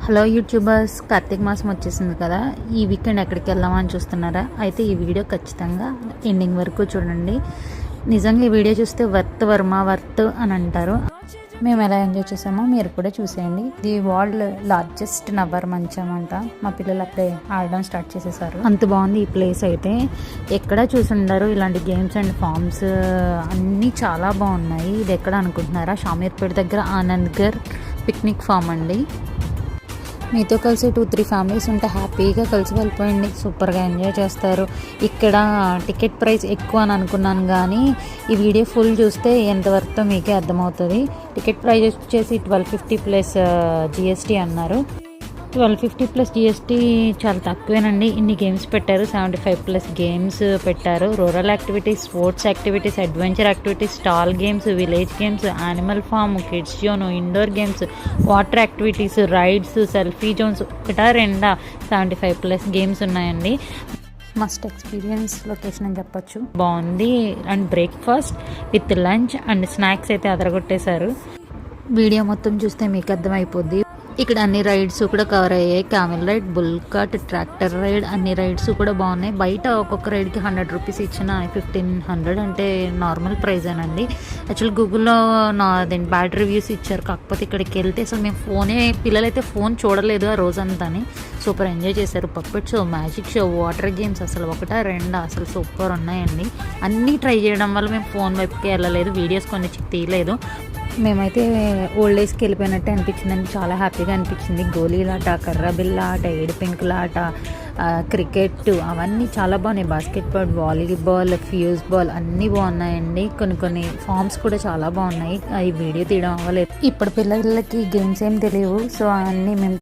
Hello YouTubers, Karthika మాసం వచ్చేసింది కదా. ఈ వీకెండ్ ఎక్కడికి వెళ్దామని చూస్తున్నారా? అయితే ఈ వీడియో ఖచ్చితంగా ఎండింగ్ వరకు చూడండి. నిజంగా ఈ వీడియో చూస్తే వర్త్ వర్త్ అని అంటారు. మేము ఎలా ఎంజాయ్ చేసామో మీరు కూడా చూసేయండి. ఇది వరల్డ్ లార్జెస్ట్ నవ్వర్ మంచం అంట. మా పిల్లలు అప్పుడే ఆడడం స్టార్ట్ చేసేసారు. అంత బాగుంది ఈ ప్లేస్ అయితే. ఎక్కడ చూసుండరు ఇలాంటి గేమ్స్ అండ్ ఫార్మ్స్ అన్నీ చాలా బాగున్నాయి. ఇది ఎక్కడ అనుకుంటున్నారా? షామీర్పేట దగ్గర ఆనంద్గర్ పిక్నిక్ ఫామ్ అండి. మీతో కలిసి 2-3 ఫ్యామిలీస్ ఉంటే హ్యాపీగా కలిసి వెళ్ళిపోయింది. సూపర్గా ఎంజాయ్ చేస్తారు. ఇక్కడ టికెట్ ప్రైస్ ఎక్కువ అని అనుకున్నాను, కానీ ఈ వీడియో ఫుల్ చూస్తే ఎంతవరకు మీకే అర్థమవుతుంది. టికెట్ ప్రైస్ వచ్చేసి 1250 ప్లస్ జిఎస్టీ అన్నారు. 1250 ప్లస్ జిఎస్టీ చాలా తక్కువేనండి. ఇన్ని గేమ్స్ పెట్టారు. 75 ప్లస్ గేమ్స్ పెట్టారు. Rural activities, sports activities, adventure activities, stall games, village games, animal farm, kids zone, indoor games, water activities, rides, selfie zones, ఒకటా రెండా 75 ప్లస్ గేమ్స్ ఉన్నాయండి. Must experience location అని చెప్పొచ్చు. బాగుంది. And breakfast with lunch and snacks అయితే అదరగొట్టేశారు. Video మొత్తం చూస్తే మీకు అర్థమైపోద్ది. ఇక్కడ అన్ని రైడ్స్ కూడా కవర్ అయ్యాయి. Camel ride, bull cart, tractor ride, అన్ని రైడ్స్ కూడా బాగున్నాయి. బయట ఒక్కొక్క రైడ్కి 100 రూపీస్ ఇచ్చిన 1500 అంటే నార్మల్ ప్రైజేనండి. యాక్చువల్ గూగుల్లో బ్యాడ్ రివ్యూస్ ఇచ్చారు. కాకపోతే ఇక్కడికి వెళ్తే అసలు మేము పిల్లలైతే ఫోన్ చూడలేదు ఆ రోజంతా. సూపర్ ఎంజాయ్ చేశారు. Puppet show, magic show, water games అసలు ఒకటా రెండా అసలు సూపర్ ఉన్నాయండి. అన్నీ ట్రై చేయడం వల్ల మేము ఫోన్ వైపుకి వెళ్ళలేదు. వీడియోస్ కొన్ని తీయలేదు. మేమైతే ఓల్డ్ ఏజ్కి వెళ్ళిపోయినట్టే అనిపించిందండి. చాలా హ్యాపీగా అనిపించింది. గోళీలాట, కర్రబిల్ల ఆట, ఏడుపెంకులాట, క్రికెట్ అవన్నీ చాలా బాగున్నాయి. బాస్కెట్బాల్, వాలీబాల్, ఫ్యూజ్ బాల్ అన్నీ బాగున్నాయండి. కొన్ని ఫామ్స్ కూడా చాలా బాగున్నాయి. ఈ వీడియో తీయడం అవ్వలేదు. ఇప్పుడు పిల్లలకి గేమ్స్ ఏం తెలియవు. సో అన్నీ మేము